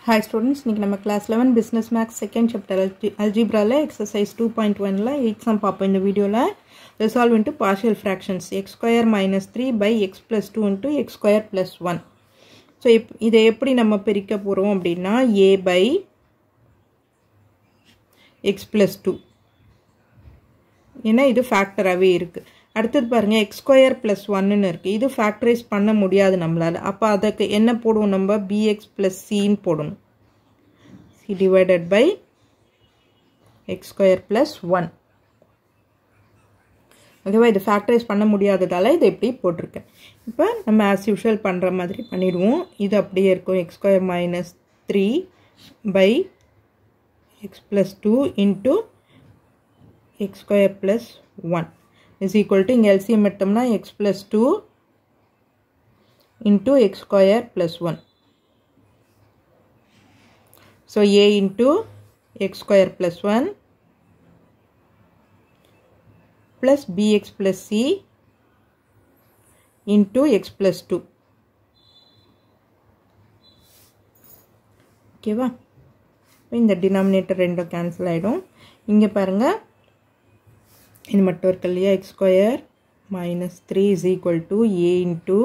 Hi students, இன்னைக்கு நம்ம class 11 business maths second chapter algebra ல exercise 2.1 ல 8 sum பாப்போம் இந்த வீடியோல resolve into partial fractions x square minus 3 by x plus 2 into x square plus 1. So இதை எப்படி நம்ம பிரிக்க போறோம் அப்படின்னா a by x plus 2 ஏன்னா இது ஃபேக்டராகவே இருக்கு. அடுத்தது பாருங்க x square plus 1 ன்னு இருக்கு. இது ஃபேக்டரைஸ் பண்ண முடியாது நம்மளால. அப்ப அதுக்கு என்ன போடுவோம் நம்ம bx plus c ன்னு போடணும். c divided by x square plus 1. ஓகேவா, இது ஃபேக்டரைஸ் பண்ண முடியாததால இதை இப்படி போட்டிருக்கேன். இப்போ நம்ம as usual பண்ற மாதிரி பண்ணிடுவோம். இது அப்படியே இருக்கும் x square minus 3 by x plus 2 into x square plus 1 is equal to இங்க LCM எடுத்தோம்னா x plus 2 into x square plus 1. So a into x square plus 1 plus bx plus c into x plus 2. ஓகேவா, இந்த denominator ரெண்டும் cancel ஆயிடும். இங்க பாருங்க இது மட்டும் இருக்கு இல்லையா, x square minus 3 is equal to a into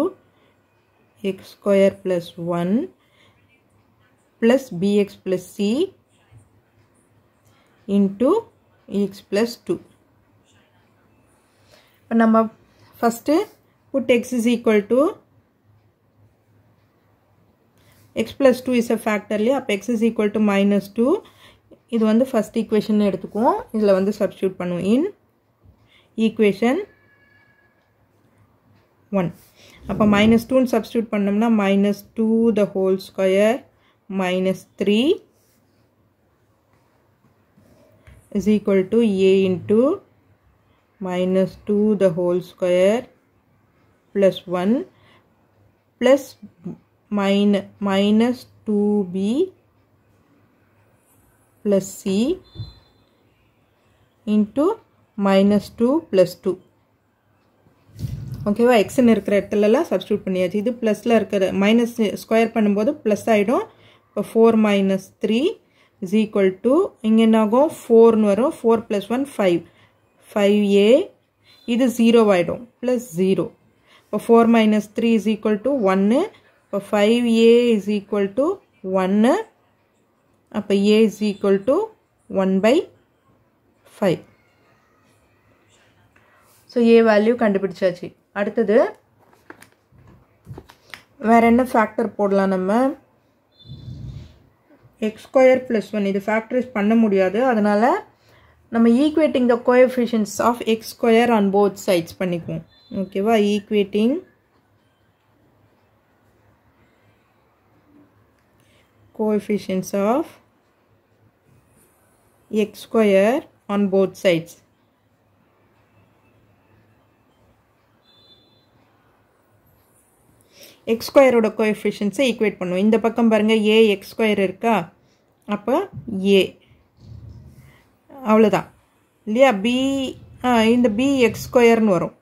x square plus 1 plus bx plus c into x plus 2. இப்போ நம்ம first put x is equal to x plus 2 is a factor இல்லையா, அப்போ x is equal to minus 2. இது வந்து first equation எடுத்துக்குவோம். இதில் வந்து substitute பண்ணுவோம் in equation 1. அப்போ minus 2 substitute பண்ணோம்னா minus 2 the whole square minus 3 is equal to a into minus 2 the whole square plus 1 plus minus 2b plus c into minus 2 plus 2. ஓகேவா, x ன்னு இருக்கிற இடத்துலலாம் சப்ஸ்டியூட் பண்ணியாச்சு. இது ப்ளஸில் இருக்கிற மைனஸ் ஸ்கொயர் பண்ணும்போது ப்ளஸ் ஆகிடும். இப்போ 4 minus 3 is equal to இங்கே என்ன ஆகும் 4ன்னு வரும். 4 plus 1 5 5a, இது 0 ஆகிடும் ப்ளஸ் 0. இப்போ 4 minus 3 is equal to 1. இப்போ 5a is equal to 1. அப்போ a is equal to 1 by 5. So a value கண்டுபிடிச்சாச்சு. அடுத்தது வேற என்ன ஃபேக்டர் போடலாம் நம்ம, x square plus 1 இது ஃபேக்டரைஸ் பண்ண முடியாது. அதனால நம்ம equating the coefficients of x square on both sides பண்ணிக்குவோம். ஓகேவா, equating coefficients of x square on both sides. x square ஓட கோஎஃபிஷியன்ட்ஸை ஈக்குவேட் பண்ணுவோம். இந்த பக்கம் பாருங்க a x square இருக்கா, அப்போ a அவ்வளோதான் இல்லையா. b இந்த b x squareன்னு வரும்.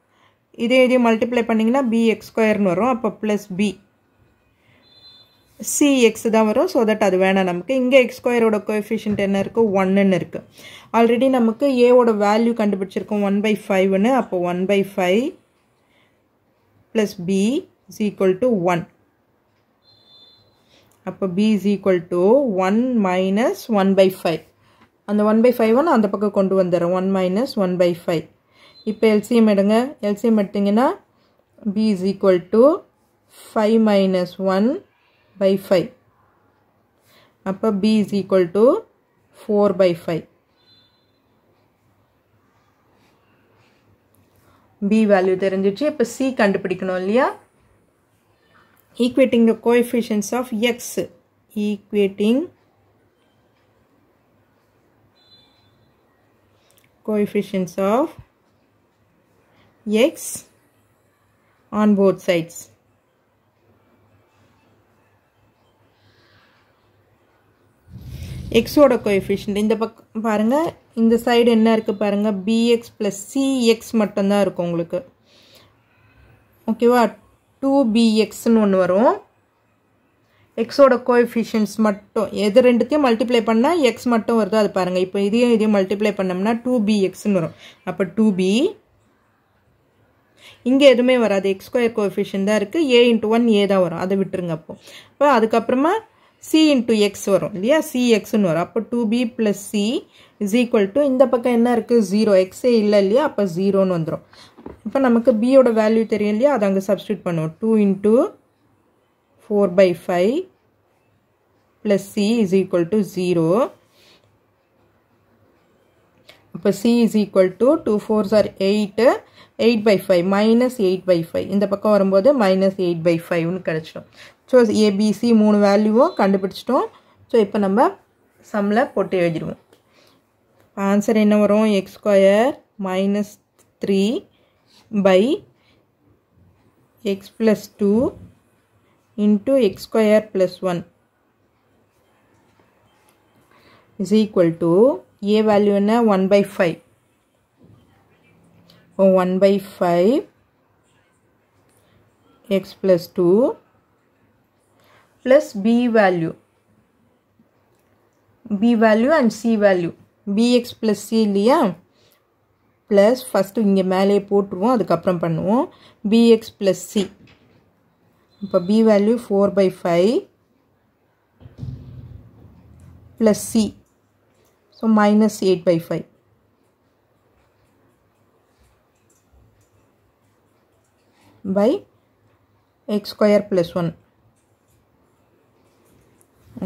இதே மல்டிப்ளை பண்ணிங்கன்னா b x squareன்னு வரும். அப்போ ப்ளஸ் b c x தான் வரும். ஸோ தட் அது வேணாம் நமக்கு. இங்கே x squareோட கோஎஃபிஷியன்ட் என்ன இருக்குது 1ன்னு இருக்குது. ஆல்ரெடி நமக்கு a ஓட வேல்யூ கண்டுபிடிச்சிருக்கோம் 1/5ன்னு. அப்போ 1/5 plus b is equal to 1. அப்போ b is equal to 1 minus 1/5. அந்த 1/5 அந்த பக்கம் கொண்டு வந்துடுறோம். 1 minus 1/5. இப்போ LCM எடுங்க. LCM எடுத்தீங்கன்னா b is equal to 5 minus 1/5. அப்போ b is equal to 4/5. b value தெரிஞ்சிச்சு. இப்போ c கண்டுபிடிக்கணும் இல்லையா. Equating the coefficients of x, equating coefficients of x on both sides. x ஓட கோஎஃபிஷியன்ட் இந்த பக்கம் பாருங்க, இந்த சைடு என்ன இருக்கு பாருங்க, bx plus cx மட்டும் தான் இருக்கும் உங்களுக்கு. ஓகேவா, 2bx ன்னு ஒன்று வரும். எக்ஸோட கோஎஃபிஷியன்ட்ஸ் மட்டும் எது ரெண்டுத்தையும் மல்டிப்ளை பண்ணால் எக்ஸ் மட்டும் வருது அது பாருங்கள். இப்போ இதையும் மல்டிப்ளை பண்ணோம்னா 2bxன்னு வரும். அப்போ 2b இங்கே எதுவுமே வராது, எக்ஸ் ஸ்கொயர் கோஎஃபிஷியன்ட் தான் இருக்குது. a × 1 a தான் வரும், அதை விட்டுருங்க. அப்போ அதுக்கப்புறமா c × x வரும் இல்லையா, cxன்னு வரும். அப்போ 2b + c = இந்த பக்கம் என்ன இருக்குது 0, எக்ஸே இல்லை இல்லையா, அப்போ 0ன்னு வந்துடும். இப்போ நமக்கு b ஓட வேல்யூ தெரியும் இல்லையா, அதை அங்கே சப்ஸ்டியூட் பண்ணுவோம். 2 × 4/5 + c = 0. அப்போ c = 2 4s are 8, 8/5 -8/5 இந்த பக்கம் வரும்போது -8/5ன்னு கிடச்சிடும். ஸோ ஏபிசி 3 வேல்யூவும் கண்டுபிடிச்சிட்டோம். ஸோ இப்போ நம்ம சம்மில் போட்டு எழுதிடுவோம். ஆன்சர் என்ன வரும், x² - 3/x + 2 × x² + 1 = a value என்ன 1/5. 1/5 x + 2 plus b value and c value bx plus c இல்லையா, plus first இங்கே மேலே போட்டுருவோம், அதுக்கப்புறம் பண்ணுவோம் bx plus c. இப்போ b value 4/5 plus c, so -8/5 by x² + 1.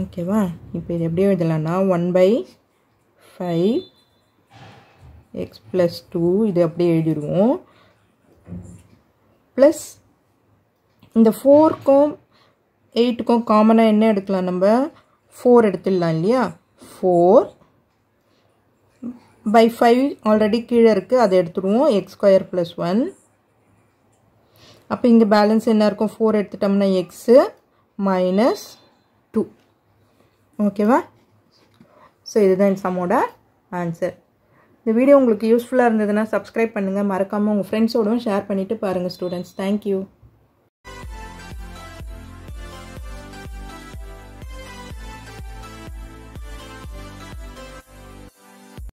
ஓகேவா, இப்போ இது எப்படி எழுதலாம்னா 1/5 x + 2 இது அப்படியே எழுதிடுவோம். ப்ளஸ் இந்த 4க்கும் 8க்கும் காமனாக என்ன எடுக்கலாம், நம்ம 4 எடுத்துடலாம் இல்லையா. 4/5 ஆல்ரெடி கீழே இருக்குது, அதை எடுத்துடுவோம் x² + 1. அப்போ இங்கே பேலன்ஸ் என்ன இருக்கும், 4 எடுத்துட்டோம்னா எக்ஸு -2. ஓகேவா, ஸோ இதுதான் இந்த சம்மோட ஆன்சர். இந்த வீடியோ உங்களுக்கு யூஸ்ஃபுல்லாக இருந்ததுன்னா சப்ஸ்கிரைப் பண்ணுங்கள், மறக்காமல் உங்கள் ஃப்ரெண்ட்ஸோடவும் ஷேர் பண்ணிவிட்டு பாருங்கள் ஸ்டூடெண்ட்ஸ். தேங்க்யூ.